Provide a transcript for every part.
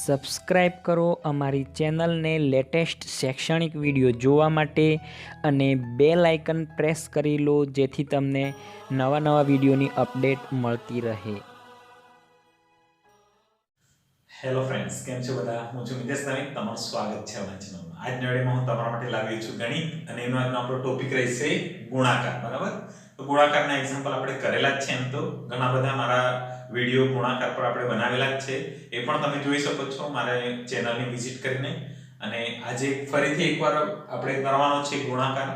Subscribe કરો અમારી ચેનલને લેટેસ્ટ શૈક્ષણિક વિડીયો જોવા માટે અને બેલ આઇકન પ્રેસ કરી લો જેથી તમને નવા વિડીયોની અપડેટ મળતી રહે. હેલો ફ્રેન્ડ્સ, કેમ છો બધા? હું છું મિતેશ નાવિક, તમારું સ્વાગત છે અમારી ચેનલમાં. આજના વિડીયોમાં હું તમારા માટે લાવ્યો છું ગણિત અને એનો આજનો આપણો ટોપિક રહેશે ગુણાકાર. બરાબર? તો ગુણાકારના એક્ઝામ્પલ આપણે કરેલા જ છે. એમ તો ઘણા બધા મારા વિડીયો ગુણાકાર પર આપણે બનાવેલા જ છે. એ પણ તમે જોઈ શકો છો મારા ચેનલની વિઝિટ કરીને. અને આજે ફરીથી એકવાર આપણે કરવાનો છે ગુણાકાર.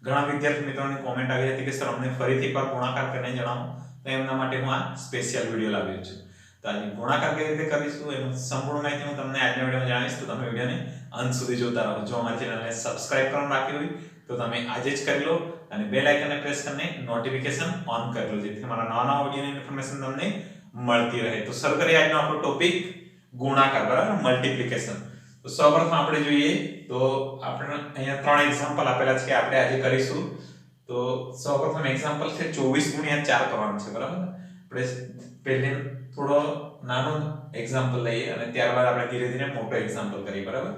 ઘણા વિદ્યાર્થી મિત્રોની કોમેન્ટ આવી હતી કે સર અમને ફરીથી એકવાર ગુણાકાર કરીને જણાવો. તો એમના માટે હું આ સ્પેશિયલ વિડીયો લાવ્યો છું. તો આજે ગુણાકાર કઈ રીતે કરીશું એનું સંપૂર્ણ માહિતી હું તમને આજના વિડીયોમાં જણાવીશ. તો તમે વિડીયોને અંત સુધી જોતા રહો. જો અમારી ચેનલને સબસ્ક્રાઇબ કરવાનું બાકી હોય તો તમે આજે જ કરી લો અને બેલ આઇકનને પ્રેસ કરીને નોટિફિકેશન ઓન કરી લો જેથી મારા નવા વિડીયોની ઇન્ફોર્મેશન તમને મળતી રહે. તો શરૂ કરીએ આજનો આપણો ટોપિક ગુણાકાર. બરાબર? મલ્ટીપ્લિકેશન. તો સૌપ્રથમ આપણે જોઈએ તો આપણે અહીંયા ત્રણ એક્ઝામ્પલ આપેલા છે કે આપણે આજે કરીશું. તો સૌપ્રથમ એક્ઝામ્પલ છે 24 × 4 કરવાનું છે. બરાબર? આપણે પહેલે થોડો નાનો એક્ઝામ્પલ લઈએ અને ત્યારબાદ આપણે ધીરે ધીરે મોટો એક્ઝામ્પલ કરીએ. બરાબર?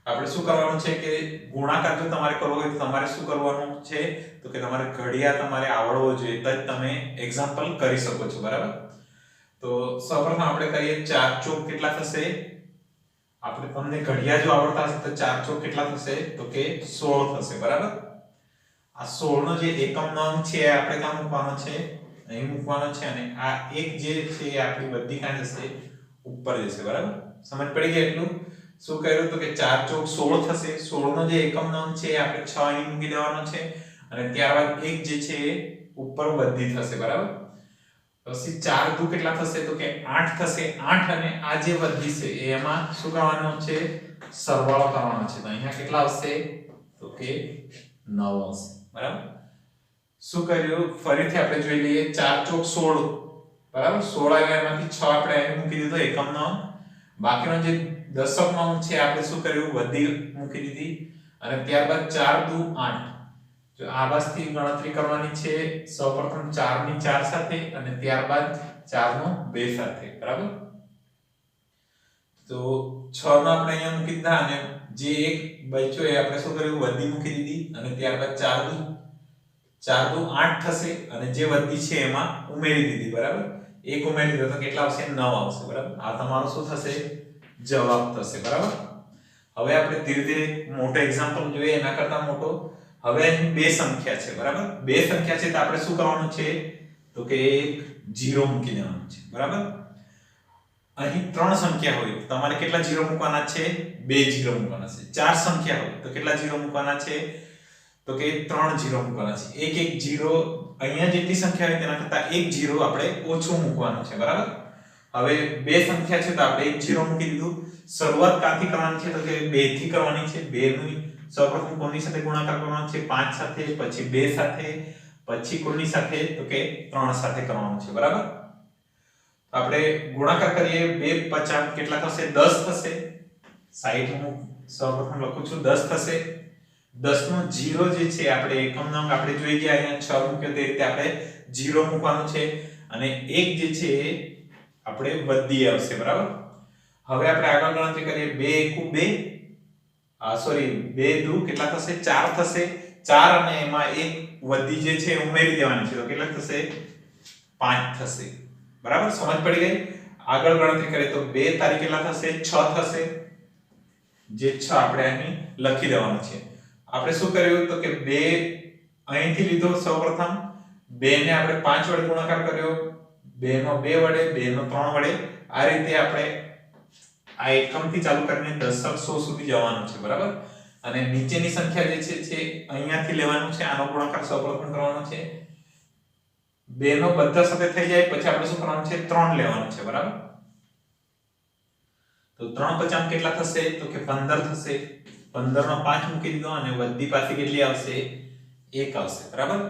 આપણે શું કરવાનું છે કે ગુણાકાર જો તમારે કરવો હોય તો તમારે શું કરવાનું છે તો કે તમારે ઘડિયા તમારે આવડવો જોઈએ તો જ તમે એક્ઝામ્પલ કરી શકો છો. બરાબર? તો સૌપ્રથમ આપણે કરીએ 4 ચોક કેટલા થશે? આપણે તમને ઘડિયા જો આવડતા હશે તો 4 ચોક કેટલા થશે તો કે 16 થશે. બરાબર? આ 16 નો જે એકમ અંક છે આપણે ક્યાં મૂકવાનો છે? અહીં મૂકવાનો છે અને આ એક જે છે એ આપણી બધી કાં જશે? ઉપર જશે. બરાબર? સમજ પડી ગઈ એટલું? શું કર્યું તો કે 4 ચોક 16 થશે. 16 નો જે એકમ અંક છે એ આપણે 6 અહીં મૂકી દેવાનો છે અને ત્યારબાદ એક જે છે એ ઉપર વધી થશે. બરાબર? પછી 4 દુ કેટલા થશે તો કે 8 થશે. 8 અને આ જે વધી છે એમાં શું કરવાનું છે? સરવાળો કરવાનો છે. તો અહીંયા કેટલા આવશે તો કે 9 આવશે. બરાબર? શું કર્યું ફરીથી આપણે જોઈ લઈએ 4 ચોક 16. બરાબર? 16 આવ્યા એમાંથી 6 આપણે અહીં મૂકી દીધો એકમનો. બાકીનો જે દશકનો અંક છે આપણે શું કર્યું વધી મૂકી દીધી અને ત્યારબાદ 4 દુ 8. જો આ વસ્તુની ગણતરી કરવાની છે સૌપ્રથમ 4 ની 4 સાથે અને ત્યારબાદ 4 નો 2 સાથે. બરાબર? તો 6 નો આપણે અહીંયા મૂકી દીધા અને જે એક બચ્યો એ આપણે શું કર્યું વધી મૂકી દીધી અને ત્યારબાદ 4 દુ 8 થશે અને જે વધી છે એમાં ઉમેરી દીધી. બરાબર? એક ઉમેરી દીધો તો કેટલા આવશે? 9 આવશે. બરાબર? આ તમારો શું થશે? જવાબ થશે. બરાબર? હવે આપણે ધીરે ધીરે મોટો એક્ઝામ્પલ જોઈએ એના કરતા મોટો. હવે અહીં બે સંખ્યા છે. બરાબર? બે સંખ્યા છે તો આપણે શું કરવાનું છે તો કે એક 0 મૂકી દેવાનું છે. બરાબર? અહીં ત્રણ સંખ્યા હોય તો તમારે કેટલા 0 મૂકવાના છે? 2 0 મૂકવાના છે. ચાર સંખ્યા હોય તો કેટલા 0 મૂકવાના છે તો કે 3 0 મૂકવાના છે. એક 0 અહીંયા જેટલી સંખ્યા હોય તેના કરતા એક 0 આપણે ઓછું મૂકવાનું છે. બરાબર? હવે બે સંખ્યા છે તો આપણે એક 0 મૂકી દીધું. શરૂઆત ક્યાંથી કરવાની છે તો કે 2 થી કરવાની છે. 2 નું સૌપ્રથમ કોની સાથે ગુણાકાર કરવાનો છે? 5 સાથે, પછી 2 સાથે, પછી કોની સાથે તો કે 3 સાથે કરવાનો છે. બરાબર? આપણે ગુણાકાર કરીએ 2 50 કેટલા થશે? 10 થશે. સાઈડ હું સૌપ્રથમ લખું છું 10 થશે. 10 નો 0 જે છે આપણે એકમ અંક આપણે જોઈ ગયા અહીંયા 6 મૂક્યો તે રીતે આપણે 0 મૂકવાનું છે અને એક જે છે આપણે વધી આવશે. બરાબર? હવે આપણે આગળ ગણતરી કરીએ 2 * 2 2 દુ કેટલા થશે? 4 થશે. 4 અને એમાં એક વધી જે છે ઉમેરી દેવાની છે તો કેટલા થશે? 5 થશે. બરાબર? સમજ પડી ગઈ? આગળ ગણતરી કરીએ તો 2 તારીખ કેટલા થશે? 6 થશે. જે 6 આપણે અહીં લખી દેવાનું છે. આપણે શું કર્યું તો કે 2 અહીંથી લીધો સૌપ્રથમ 2 ને આપણે 5 વડે ગુણાકાર કર્યો. 2 નો 2 વડે, 2 નો 3 વડે. આ રીતે આપણે આ એકમથી ચાલુ કરીને દશક 100 સુધી જવાનું છે. બરાબર? અને નીચેની સંખ્યા જે છે અહીંયાથી લેવાનું છે. આનો ગુણાકાર સૌપ્રથમ કરવાનો છે. 2 નો બધા સાથે થઈ જાય પછી આપણે શું કરવાનું છે? 3 લેવાનું છે. બરાબર? તો 3 × 50 કેટલા થશે તો કે 15 થશે. 15 નો 5 મૂકી દીધો અને વધી પાછી કેટલી આવશે? 1 આવશે. બરાબર?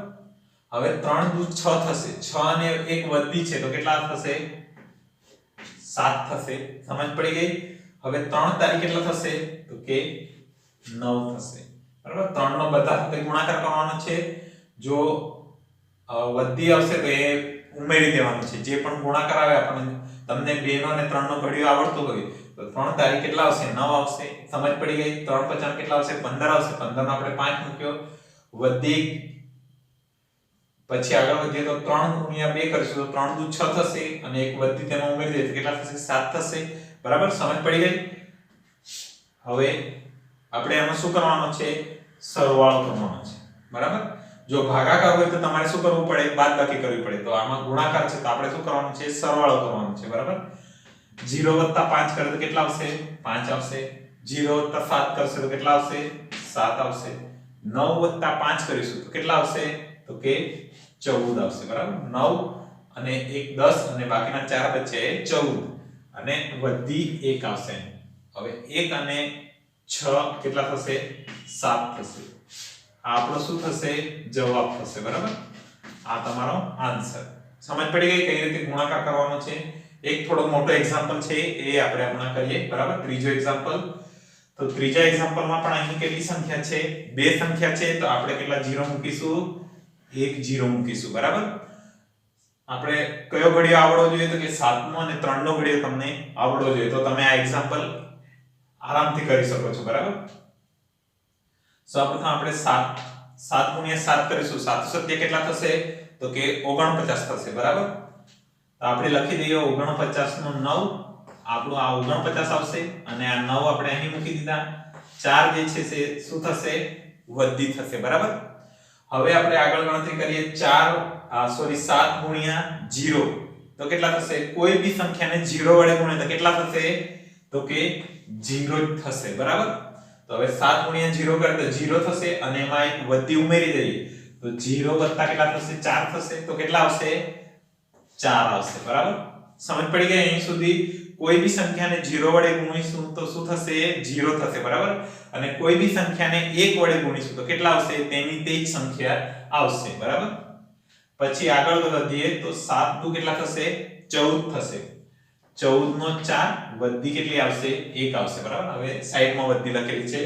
હવે 3 દુ 6 થશે. 6 અને 1 વધી છે તો કેટલા થશે? 7 થશે. સમજ પડી ગઈ? હવે 3 તારીખ કેટલા થશે તો કે 9 થશે. બરાબર? 3 નો બધા સાથે ગુણાકાર કરવાનો છે. જો વધી આવશે તો એ ઉમેરી દેવાનું છે. જે પણ ગુણાકાર આવે આપણને તમને 2 નો અને 3 નો ઘડિયો આવડતો હોય તો 3 તારી કેટલા આવશે 9 આવશે. સમજ પડી ગઈ. 3 50 કેટલા આવશે 15 આવશે. 15 નો આપણે 5 મૂક્યો વધી. પછી આગળ વધીએ તો 3 ગુણ્યા 2 કરીશું તો 3 દુ 6 થશે અને એક વધી તેમાં ઉમેરી દઈએ તો કેટલા થશે 7 થશે. બરાબર સમજ પડી ગઈ. હવે આપણે આમાં શું કરવાનો છે સરવાળો કરવાનો છે. બરાબર. જો ભાગાકાર હોય તો તમારે શું કરવું પડે બાદબાકી કરવી પડે. તો આમાં ગુણાકાર છે તો આપણે શું કરવાનું છે સરવાળો કરવાનો છે. બરાબર. 0 + 5 કરે તો કેટલા આવશે 5 આવશે. 0 + 7 કરશે તો કેટલા આવશે 7 આવશે. 9 + 5 કરીશું તો કેટલા આવશે તો કે 14 આવશે. બરાબર. 9 અને 1 10 અને બાકીના 4 બચે 14 અને વધી 1 આવશે. હવે 1 અને 6 કેટલા થશે 7 થશે. આ આપણો શું થશે જવાબ થશે. બરાબર. આ તમારો આન્સર. સમજ પડી ગઈ કઈ રીતે ગુણાકાર કરવાનો છે. એક થોડો મોટો એક્ઝામ્પલ છે એ આપણે હમણાં કરીએ. બરાબર. ત્રીજો એક્ઝામ્પલ. તો ત્રીજા એક્ઝામ્પલમાં પણ અહીં કેટલી સંખ્યા છે બે સંખ્યા છે તો આપણે કેટલા 0 મૂકીશું એક 0 મૂકીશું. બરાબર. આપણે કયો ઘડિયો આવડવો જોઈએ તો કે 7 નો અને 3 નો ઘડિયો તમને આવડવો જોઈએ તો તમે આ એક્ઝામ્પલ આરામથી કરી શકો છો. બરાબર. સૌપ્રથમ આપણે 7 ગુણ્યા 7 કરીશું. 7 સત્ય કેટલા થશે તો કે 49 થશે. બરાબર. તો આપણે લખી દઈએ 49 નો 9 આપણું આ 49 આવશે અને આ 9 આપણે અહીં મૂકી દીધા. 4 જે છે તે શું થશે વધી થશે. બરાબર. હવે આપણે આગળ ગણતરી કરીએ 7 ગુણ્યા 0 તો કેટલા થશે. કોઈ બી સંખ્યાને 0 વડે ગુણે તો કેટલા થશે તો કે 0 જ થશે. બરાબર. તો હવે 7 ગુણ્યા 0 કરે તો 0 થશે અને એમાં એક વધી ઉમેરી દઈએ તો 0 વત્તા કેટલા થશે 4 થશે તો કેટલા આવશે 4 આવશે. બરાબર. સમજ પડી ગઈ. અહીં સુધી કોઈ બી સંખ્યાને 0 વડે ગુણીશું તો શું થશે 0 થશે. બરાબર. અને કોઈ બી સંખ્યાને 1 વડે ગુણીશું તો કેટલા આવશે તેની તે જ સંખ્યા આવશે. બરાબર. પછી આગળ વધીએ તો 7 દુ કેટલા થશે 14 થશે. 14 નો 4 વધી કેટલી આવશે 1 આવશે. બરાબર. હવે સાઈડમાં વધી લખેલી છે.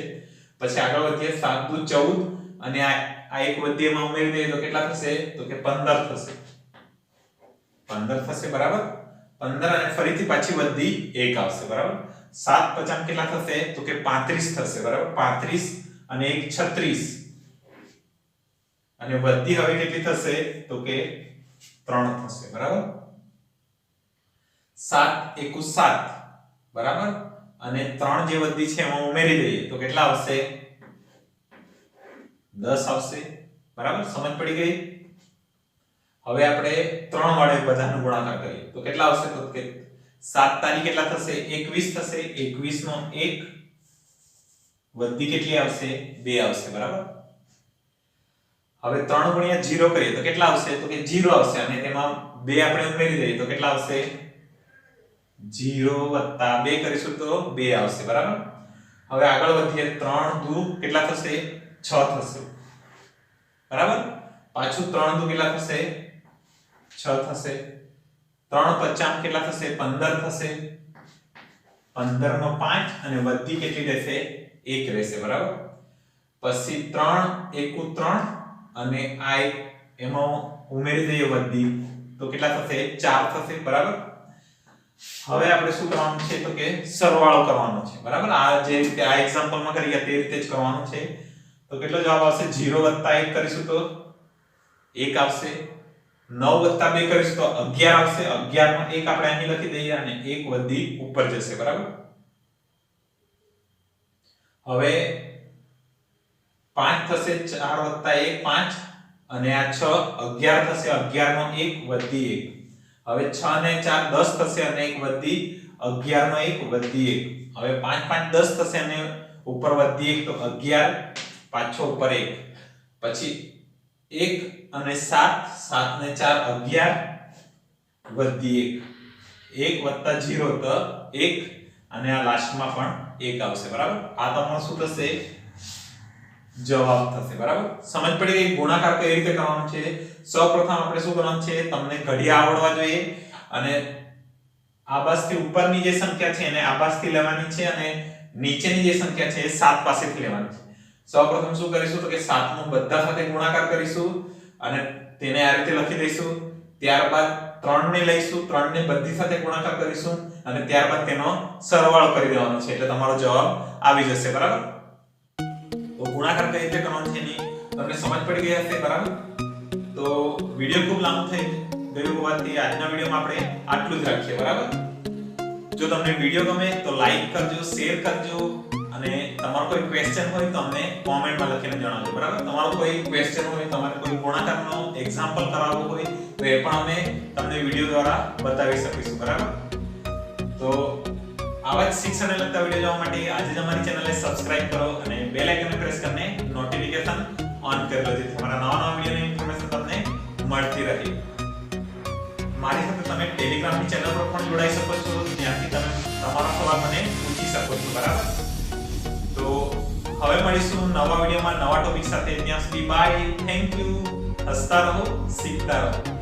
પછી આગળ વધીએ 7 દુ 14 અને આ એક વધી એમાં ઉમેરી દઈએ તો કેટલા થશે તો કે 15 થશે. 15 થશે. બરાબર. 15 અને ફરીથી પાછી વધી 1 આવશે. બરાબર. 7 50 કેટલા થશે તો કે 35 થશે. બરાબર. 35 અને 1 36 અને વધી હવે કેટલી થશે તો કે 3 થશે. બરાબર. 7 * 1 = 7. બરાબર. અને 3 જે વધી છે એમાં ઉમેરી દઈએ તો કેટલા આવશે 10 આવશે. બરાબર. સમજ પડી ગઈ. હવે આપણે 3 વડે બધાનો ગુણાકાર કરીએ તો કેટલા આવશે તો કે 7 તારી કેટલા થશે 21 થશે. 21 નો 1 વધી કેટલી આવશે 2 આવશે. બરાબર. હવે 3 ગુણ્યા 0 કરીએ તો કેટલા આવશે તો કે 0 આવશે અને તેમાં 2 આપણે ઉમેરી દઈએ તો કેટલા આવશે 0 + 2 કરીશું તો 2 આવશે. બરાબર. હવે આગળ વધીએ 3 દુ કેટલા થશે 6 થશે. બરાબર. પાછું 3 દુ કેટલા થશે 6 થશે. 3 50 કેટલા થશે 15 થશે. 15 નો 5 અને વધી કેટલી રહેશે 1 રહેશે. બરાબર. પછી 3 * 1 = 3 અને આ એમાં ઉમેરી દઈએ વધી તો કેટલા થશે 4 થશે. બરાબર. હવે આપણે શું કરવાનું છે તો કે સરવાળો કરવાનો છે. બરાબર. આ જે રીતે આ એક્ઝામ્પલમાં કરીએ તે રીતે જ કરવાનું છે. તો કેટલો જવાબ આવશે 0 + 1 કરીશું તો 1 આવશે. 9 + 2 કરીશું તો 11 આવશે. 11 નો 1 આપણે અહીં લખી દઈએ અને 1 વધી ઉપર જશે. બરાબર. હવે 5 થશે 4 + 1 5 અને આ 6 11 થશે. 11 નો 1 વધી 1. હવે 6 ને 4 10 થશે અને 1 વધી 11 નો 1 વધી 1. હવે 5 5 10 થશે અને ઉપર વધી 1 તો 11 પાછો ઉપર 1. પછી 1 અને 7 7 ને 4 11 વધી 1 1 + 0 તો 1 અને આ લાસ્ટમાં પણ 1 આવશે. બરાબર. આ તમારો શું થશે જવાબ થશે. બરાબર. સમજ પડી ગઈ ગુણાકાર કઈ રીતે કરવાનો છે. સૌપ્રથમ આપણે શું કરવાનું છે તમને ઘડિયા આવડવા જોઈએ અને આબાસથી ઉપરની જે સંખ્યા છે એને આબાસથી લેવાની છે અને નીચેની જે સંખ્યા છે એ 7 પાસેથી લેવાની છે. સૌપ્રથમ શું કરીશું તો કે 7 નો બધા સાથે ગુણાકાર કરીશું અને તેને આ રીતે લખી દઈશું. ત્યારબાદ 3 ને લઈશું, 3 ને બધી સાથે ગુણાકાર કરીશું અને ત્યારબાદ તેનો સરવાળો કરી દેવાનો છે એટલે તમારો જવાબ આવી જશે. બરાબર? તો ગુણાકાર કઈ રીતે કરવાનો છે એની તમને સમજ પડી ગઈ હશે. બરાબર? તો વિડિયો ખૂબ લાંબો થઈ ગયો હોવાથી આજના વિડિયોમાં આપણે આટલું જ રાખીએ. બરાબર? જો તમને વિડિયો ગમે તો લાઈક કરજો, શેર કરજો અને તમારો કોઈ ક્વેશ્ચન હોય તો અમને કોમેન્ટમાં લખીને જણાવજો. બરાબર? તમારો કોઈ ક્વેશ્ચન હોય, તમારે કોઈ ગુણાકારનો એક્ઝામ્પલ કરાવવો હોય તો એ પણ અમે તમને વિડિયો દ્વારા બતાવી શકીશું. બરાબર? તો આવા જ શિક્ષણને લગતા વિડિયો જોવા માટે આજે જ અમારી ચેનલને સબસ્ક્રાઇબ કરો અને બેલ આઇકનને પ્રેસ કરીને નોટિફિકેશન ઓન કરી લો જેથી અમારા નવા વિડિયોની ઇન્ફોર્મેશન તમને મળતી રહે. મારી સાથે તમે ટેલિગ્રામની ચેનલ પર પણ જોડાઈ શકો છો, જ્યાંથી તમે તમારા સવાલ મને પૂછી શકો છો. બરાબર? તો હવે મળીશું નવા વિડિયોમાં નવા ટોપિક સાથે. ત્યાં સુધી બાય, થેન્ક યુ. હસતા રહો, શીખતા રહો.